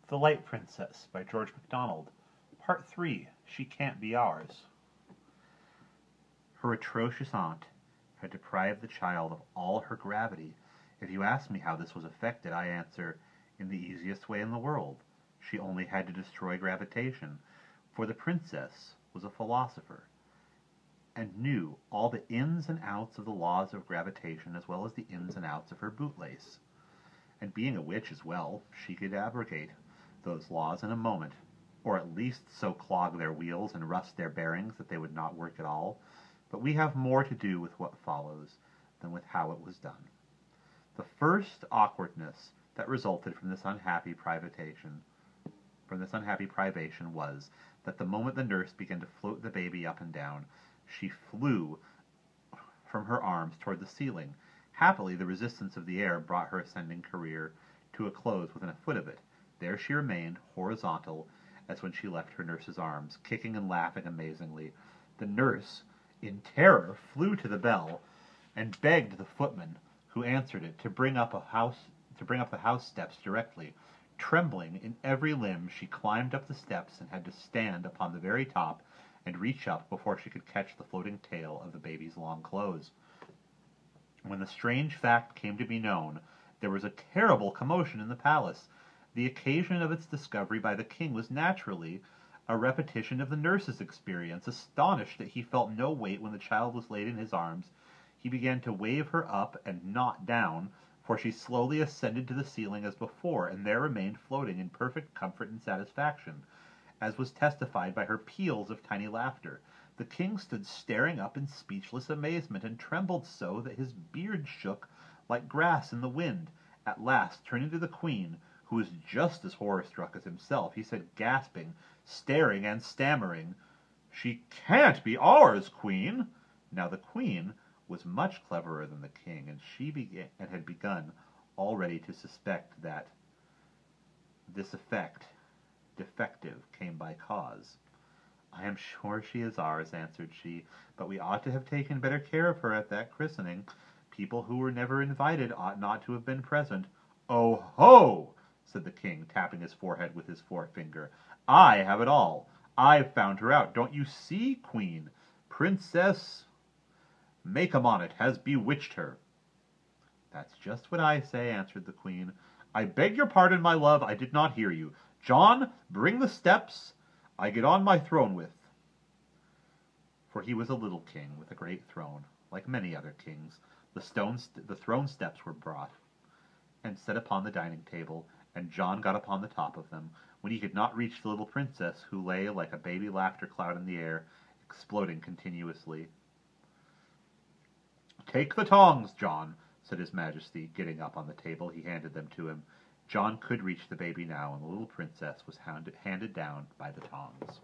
The Light Princess by George MacDonald. Part 3. She Can't Be Ours. Her atrocious aunt had deprived the child of all her gravity. If you ask me how this was effected, I answer, in the easiest way in the world. She only had to destroy gravitation, for the princess was a philosopher, and knew all the ins and outs of the laws of gravitation as well as the ins and outs of her bootlace. And being a witch as well, she could abrogate those laws in a moment, or at least so clog their wheels and rust their bearings that they would not work at all. But we have more to do with what follows than with how it was done. The first awkwardness that resulted from this unhappy privation was that the moment the nurse began to float the baby up and down, she flew from her arms toward the ceiling. Happily, the resistance of the air brought her ascending career to a close within a foot of it. There she remained, horizontal, as when she left her nurse's arms, kicking and laughing amazingly. The nurse, in terror, flew to the bell and begged the footman who answered it to bring up the house steps directly. Trembling in every limb, she climbed up the steps and had to stand upon the very top and reach up before she could catch the floating tail of the baby's long clothes. When the strange fact came to be known, there was a terrible commotion in the palace. The occasion of its discovery by the king was naturally a repetition of the nurse's experience. Astonished that he felt no weight when the child was laid in his arms, he began to wave her up and not down, for she slowly ascended to the ceiling as before, and there remained floating in perfect comfort and satisfaction, as was testified by her peals of tiny laughter. The king stood staring up in speechless amazement, and trembled so that his beard shook like grass in the wind. At last, turning to the queen, who was just as horror-struck as himself, he said, gasping, staring, and stammering, "She can't be ours, queen!" Now the queen was much cleverer than the king, and had begun already to suspect that this defective came by cause. "I am sure she is ours," answered she, "but we ought to have taken better care of her at that christening. People who were never invited ought not to have been present." "Oh ho!" said the king, tapping his forehead with his forefinger. "I have it all. I've found her out. Don't you see, queen? Princess Make-a-Bonnet has bewitched her." "That's just what I say," answered the queen. "I beg your pardon, my love, I did not hear you. John, bring the steps I get on my throne with." For he was a little king with a great throne, like many other kings. The throne steps were brought and set upon the dining table, and John got upon the top of them, when he could not reach the little princess, who lay like a baby laughter cloud in the air, exploding continuously. "Take the tongs, John," said his majesty, getting up on the table. He handed them to him. John could reach the baby now, and the little princess was handed down by the tongs.